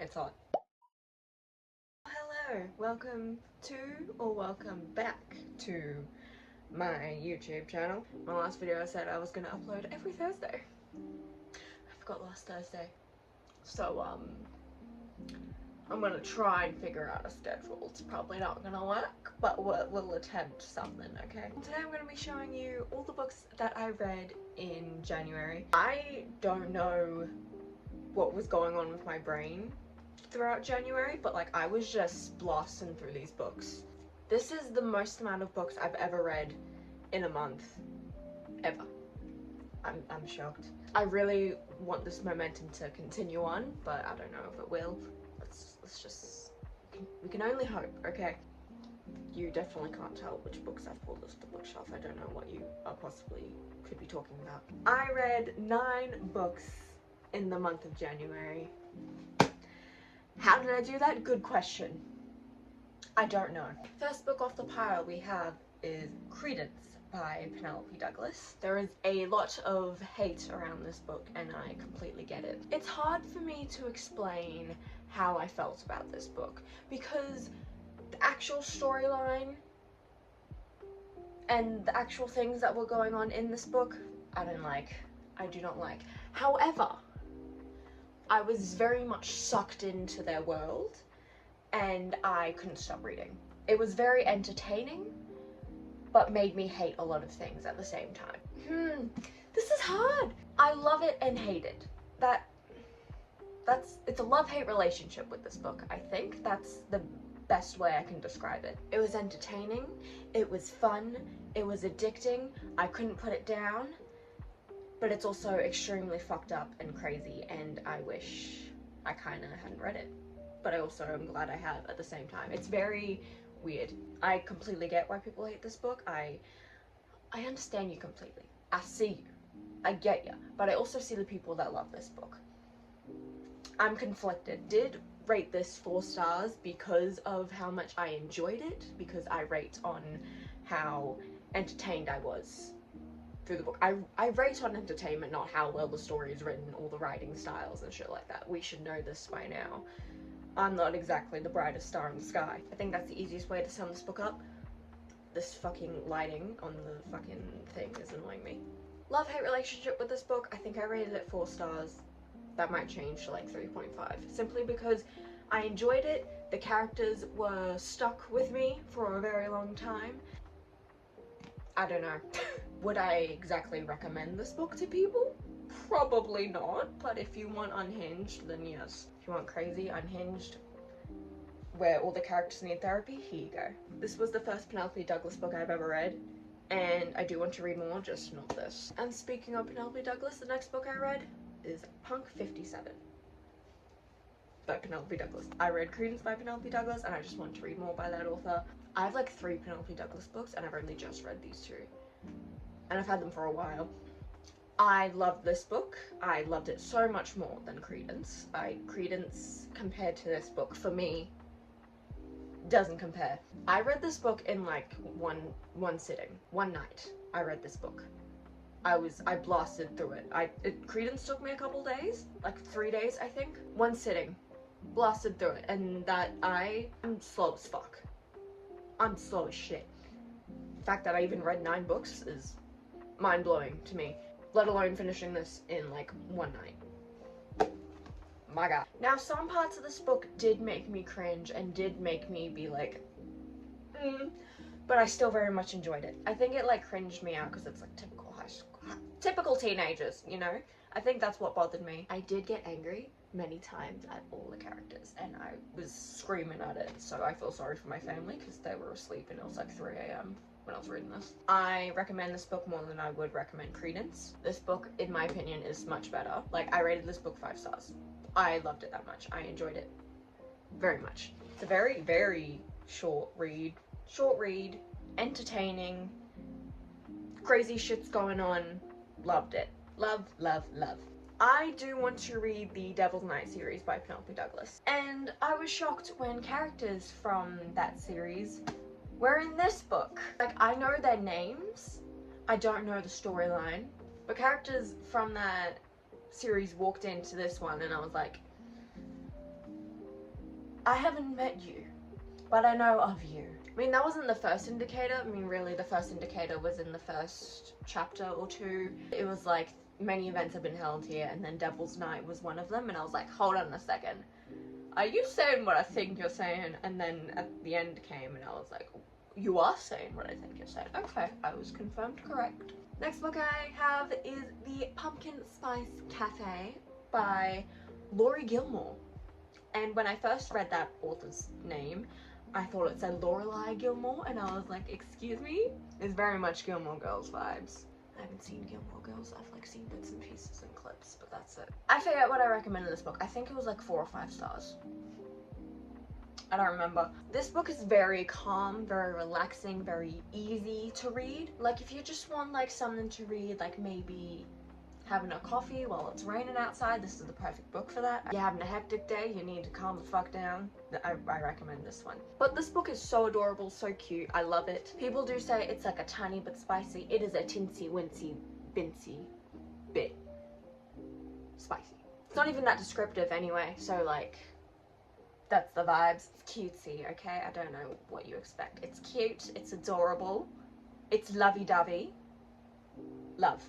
It's on. Hello, welcome to, or welcome back to my YouTube channel. My last video I said I was gonna upload every Thursday. I forgot last Thursday. So, I'm gonna try and figure out a schedule. It's probably not gonna work, but we'll attempt something, okay? Today I'm gonna be showing you all the books that I read in January. I don't know what was going on with my brain throughout January, but like I was just blasting through these books. This is the most amount of books I've ever read in a month, ever. I'm shocked. I really want this momentum to continue on, but I don't know if it will. Let's just, we can only hope, okay? You definitely can't tell which books I've pulled off the bookshelf. I don't know what you possibly could be talking about. I read 9 books in the month of January. How did I do that? Good question. I don't know. First book off the pile we have is Credence by Penelope Douglas. There is a lot of hate around this book and I completely get it. It's hard for me to explain how I felt about this book because the actual storyline and the actual things that were going on in this book, I do not like. However, I was very much sucked into their world and I couldn't stop reading. It was very entertaining, but made me hate a lot of things at the same time. This is hard. I love it and hate it. It's a love-hate relationship with this book, I think. That's the best way I can describe it. It was entertaining, it was fun, it was addicting, I couldn't put it down, but it's also extremely fucked up and crazy and I wish I kinda hadn't read it. But I also am glad I have at the same time. It's very weird. I completely get why people hate this book. I understand you completely. I see you. I get you. But I also see the people that love this book. I'm conflicted. Did rate this 4 stars because of how much I enjoyed it, because I rate on how entertained I was through the book. I rate on entertainment, not how well the story is written or the writing styles and shit like that. We should know this by now. I'm not exactly the brightest star in the sky. I think that's the easiest way to sum this book up. This fucking lighting on the fucking thing is annoying me. Love-hate relationship with this book, I think I rated it 4 stars. That might change to like 3.5. Simply because I enjoyed it, the characters were stuck with me for a very long time. I don't know. Would I exactly recommend this book to people? Probably not, but if you want unhinged, then yes. If you want crazy, unhinged, where all the characters need therapy, here you go. This was the first Penelope Douglas book I've ever read, and I do want to read more, just not this. And speaking of Penelope Douglas, the next book I read is Punk 57 by Penelope Douglas. I read Credence by Penelope Douglas, and I just want to read more by that author. I have like 3 Penelope Douglas books, and I've only just read these 2. And I've had them for a while. I loved this book. I loved it so much more than Credence. Credence compared to this book, for me, doesn't compare. I read this book in like one sitting, one night. I read this book. I blasted through it. Credence took me a couple days, like 3 days I think. One sitting, blasted through it, and I'm slow as fuck. I'm slow as shit. The fact that I even read 9 books is mind-blowing to me, let alone finishing this in like one night. My god. Now some parts of this book did make me cringe and did make me be like, but I still very much enjoyed it. I think it like cringed me out because it's like typical high school, typical teenagers, you know? I think that's what bothered me. I did get angry many times at all the characters and I was screaming at it, so I feel sorry for my family because they were asleep and it was like 3 AM when I was reading this. I recommend this book more than I would recommend Credence. This book, in my opinion, is much better. Like, I rated this book 5 stars. I loved it that much. I enjoyed it very much. It's a very, very short read. Short read, entertaining, crazy shit's going on. Loved it. Love, love, love. I do want to read the Devil's Night series by Penelope Douglas. And I was shocked when characters from that series were in this book. Like, I know their names, I don't know the storyline, but characters from that series walked into this one and I was like, I haven't met you, but I know of you. I mean, that wasn't the first indicator. I mean, really, the first indicator was in the first chapter or two. It was like, many events have been held here, and then Devil's Night was one of them, and I was like, hold on a second. Are you saying what I think you're saying? And then at the end came, and I was like, you are saying what I think you're saying. Okay, I was confirmed correct. Next book I have is The Pumpkin Spice Cafe by Laurie Gilmore. And when I first read that author's name, I thought it said Lorelai Gilmore, and I was like, excuse me? It's very much Gilmore Girls vibes. I haven't seen Gilmore Girls. I've like seen bits and pieces and clips, but that's it. I forget what I recommended this book. I think it was like 4 or 5 stars. I don't remember. This book is very calm, very relaxing, very easy to read. Like if you just want like something to read, like maybe having a coffee while it's raining outside, this is the perfect book for that. You're having a hectic day, you need to calm the fuck down, I recommend this one. But this book is so adorable, so cute, I love it. People do say it's like a tiny but spicy. It is a tinsy wincy bincy bit spicy. It's not even that descriptive anyway, so like, that's the vibes. It's cutesy, okay? I don't know what you expect. It's cute, it's adorable, it's lovey-dovey. Love.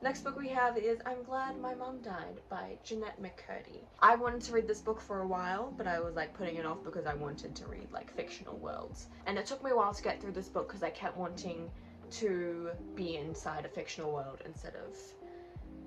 Next book we have is I'm Glad My Mom Died by Jeanette McCurdy. I wanted to read this book for a while, but I was like putting it off because I wanted to read like fictional worlds. And it took me a while to get through this book because I kept wanting to be inside a fictional world instead of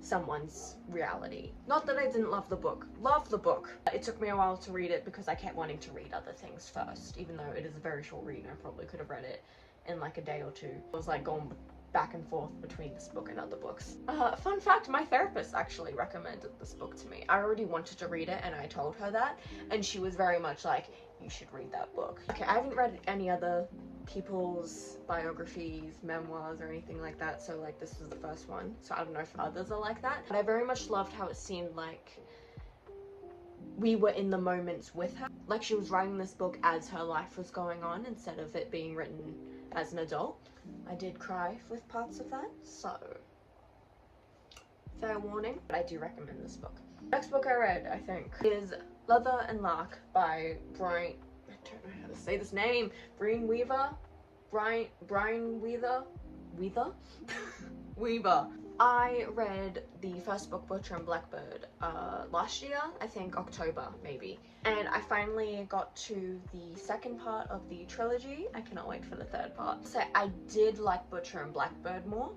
someone's reality. Not that I didn't love the book. Love the book. It took me a while to read it because I kept wanting to read other things first, even though it is a very short read and I probably could have read it in like a day or two. I was like going back and forth between this book and other books. Fun fact, my therapist actually recommended this book to me. I already wanted to read it and I told her that, and she was very much like, you should read that book. Okay, I haven't read any other people's biographies, memoirs, or anything like that, so like this is the first one, so I don't know if others are like that. But I very much loved how it seemed like we were in the moments with her. Like she was writing this book as her life was going on instead of it being written as an adult. I did cry with parts of that, so fair warning, but I do recommend this book. Next book I read, I think, is Leather and Lark by Brian, I don't know how to say this name, Brian Weaver? Brian Weaver? Weaver. I read the first book, Butcher and Blackbird, last year, I think October maybe, and I finally got to the second part of the trilogy. I cannot wait for the third part. So I did like Butcher and Blackbird more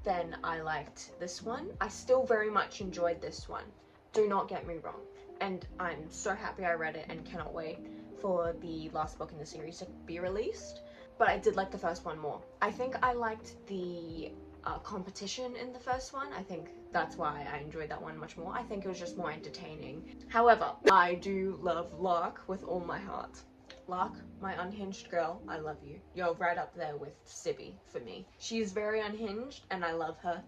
than I liked this one. I still very much enjoyed this one, do not get me wrong, and I'm so happy I read it and cannot wait for the last book in the series to be released. But I did like the first one more. I think I liked the competition in the first one. I think that's why I enjoyed that one much more. I think it was just more entertaining. However, I do love Lark with all my heart. Lark, my unhinged girl, I love you. You're right up there with Sibby for me. She's very unhinged and I love her.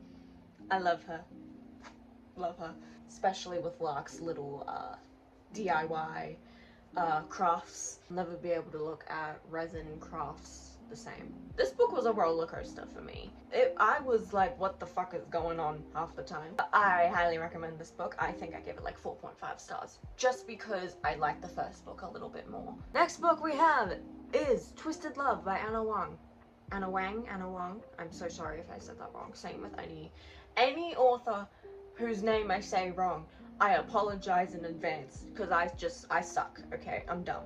I love her. Love her. Especially with Lark's little DIY crafts. I'll never be able to look at resin crafts the same. This book was a roller coaster for me. I was like, what the fuck is going on half the time. I highly recommend this book. I think I give it like 4.5 stars just because I liked the first book a little bit more. Next book we have is Twisted Love by Anna Wang. Anna Wang. I'm so sorry if I said that wrong. Same with any author whose name I say wrong. I apologize in advance because I suck, okay? I'm dumb.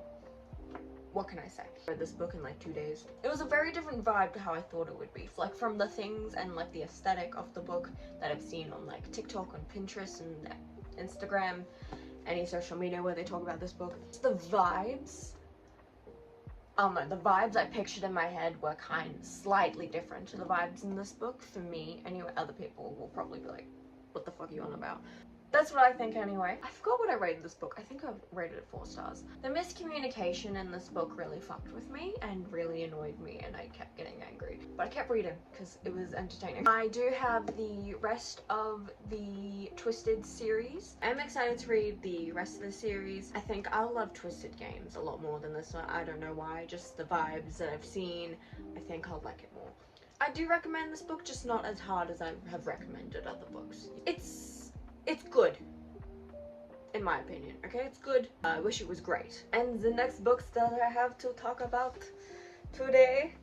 What can I say? I read this book in like 2 days. It was a very different vibe to how I thought it would be. Like from the things and like the aesthetic of the book that I've seen on like TikTok, on Pinterest and Instagram, any social media where they talk about this book. The vibes, the vibes I pictured in my head were kind of slightly different to the vibes in this book for me. Anyway, other people will probably be like, what the fuck are you on about? That's what I think anyway. I forgot what I rated this book. I think I rated it 4 stars. The miscommunication in this book really fucked with me and really annoyed me and I kept getting angry. But I kept reading because it was entertaining. I do have the rest of the Twisted series. I'm excited to read the rest of the series. I think I'll love Twisted games a lot more than this one. I don't know why, just the vibes that I've seen. I think I'll like it more. I do recommend this book, just not as hard as I have recommended other books. It's good. in my opinion. Okay, it's good. I wish it was great. And the next books that I have to talk about today,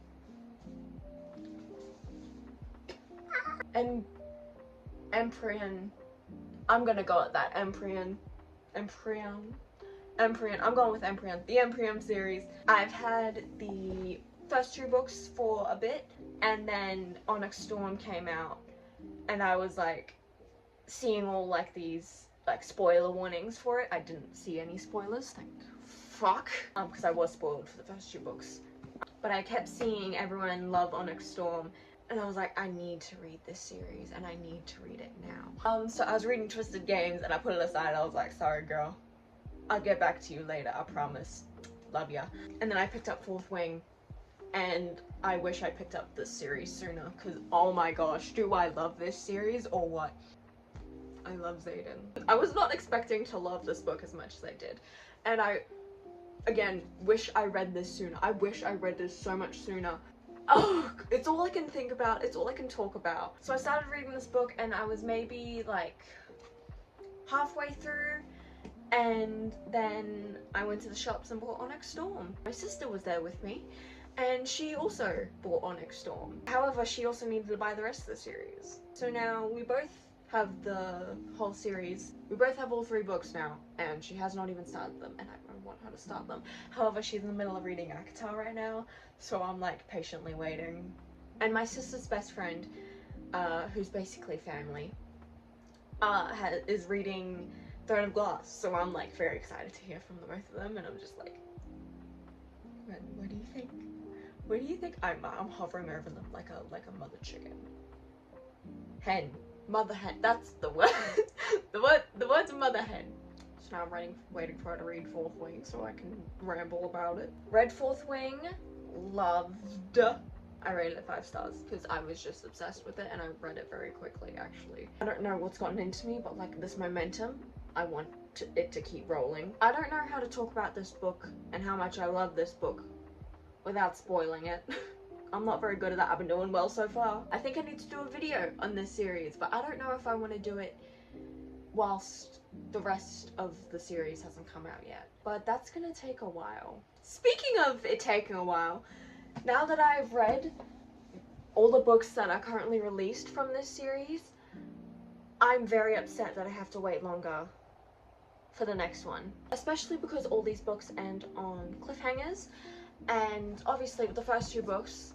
Empyrean. I'm gonna go at that. Empyrean. I'm going with Empyrean. The Empyrean series. I've had the first 2 books for a bit, and then Onyx Storm came out, and I was like seeing all like these like spoiler warnings for it. I didn't see any spoilers, thank fuck, because I was spoiled for the first 2 books. But I kept seeing everyone love Onyx Storm, and I was like, I need to read this series, and I need to read it now. So I was reading Twisted Games, and I put it aside. I was like, sorry girl, I'll get back to you later, I promise. Love ya. And then I picked up Fourth Wing, and I wish I picked up this series sooner, because oh my gosh, do I love this series or what? I love Xaden. I was not expecting to love this book as much as I did, and I, again, wish I read this sooner. I wish I read this so much sooner. Oh, it's all I can think about, it's all I can talk about. So I started reading this book, and I was maybe like halfway through, and then I went to the shops and bought Onyx Storm. My sister was there with me, and she also bought Onyx Storm. However, she also needed to buy the rest of the series. So now we both have the whole series. We both have all 3 books now, and she has not even started them, and I want her to start them. However, she's in the middle of reading ACOTAR right now, so I'm like patiently waiting. And my sister's best friend, who's basically family, is reading Throne of Glass, so I'm like very excited to hear from the both of them, and I'm just like, what do you think? What do you think? I'm hovering over them like a mother chicken. Hen. Mother hen. That's the word. the word's mother hen. So now I'm waiting for her to read Fourth Wing so I can ramble about it. Read Fourth Wing. Loved. I rated it 5 stars because I was just obsessed with it, and I read it very quickly actually. I don't know what's gotten into me, but like this momentum, I want it to keep rolling. I don't know how to talk about this book and how much I love this book without spoiling it. I'm not very good at that. I've been doing well so far. I think I need to do a video on this series, but I don't know if I want to do it whilst the rest of the series hasn't come out yet. But that's gonna take a while. Speaking of it taking a while, now that I've read all the books that are currently released from this series, I'm very upset that I have to wait longer for the next one. Especially because all these books end on cliffhangers, and obviously with the first 2 books,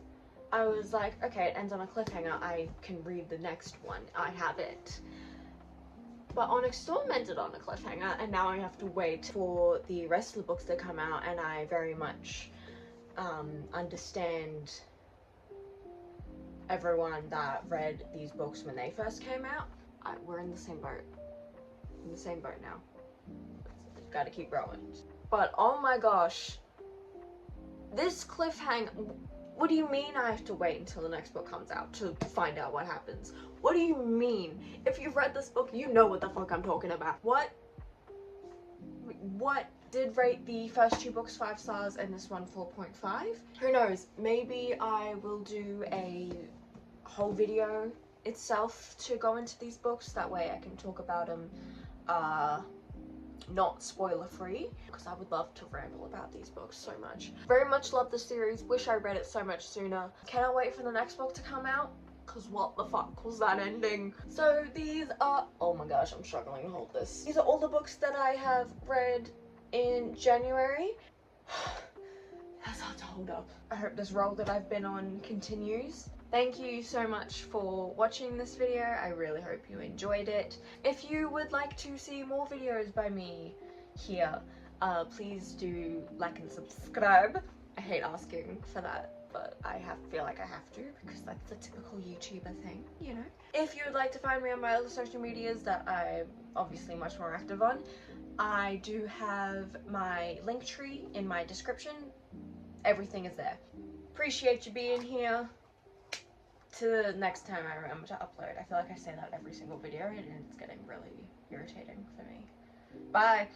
I was like, okay, it ends on a cliffhanger, I can read the next one, I have it. But Onyx Storm ended on a cliffhanger, and now I have to wait for the rest of the books to come out, and I very much understand everyone that read these books when they first came out. We're in the same boat. In the same boat now. Gotta keep growing. But oh my gosh, this cliffhanger. What do you mean I have to wait until the next book comes out to find out what happens? What do you mean? If you've read this book, you know what the fuck I'm talking about. What did rate the first 2 books 5 stars and this one 4.5? Who knows? Maybe I will do a whole video itself to go into these books. That way I can talk about them not spoiler free, because I would love to ramble about these books so much. Very much love the series, wish I read it so much sooner. Cannot wait for the next book to come out, because what the fuck was that ending? So these are, oh my gosh, I'm struggling to hold this. These are all the books that I have read in January. That's hard to hold up. I hope this role that I've been on continues. Thank you so much for watching this video. I really hope you enjoyed it. If you would like to see more videos by me here, please do like and subscribe. I hate asking for that, but I feel like I have to, because that's the typical YouTuber thing, you know? If you would like to find me on my other social medias that I'm obviously much more active on, I do have my link tree in my description. Everything is there. Appreciate you being here. To the next time I remember to upload. I feel like I say that every single video, and it's getting really irritating for me. Bye!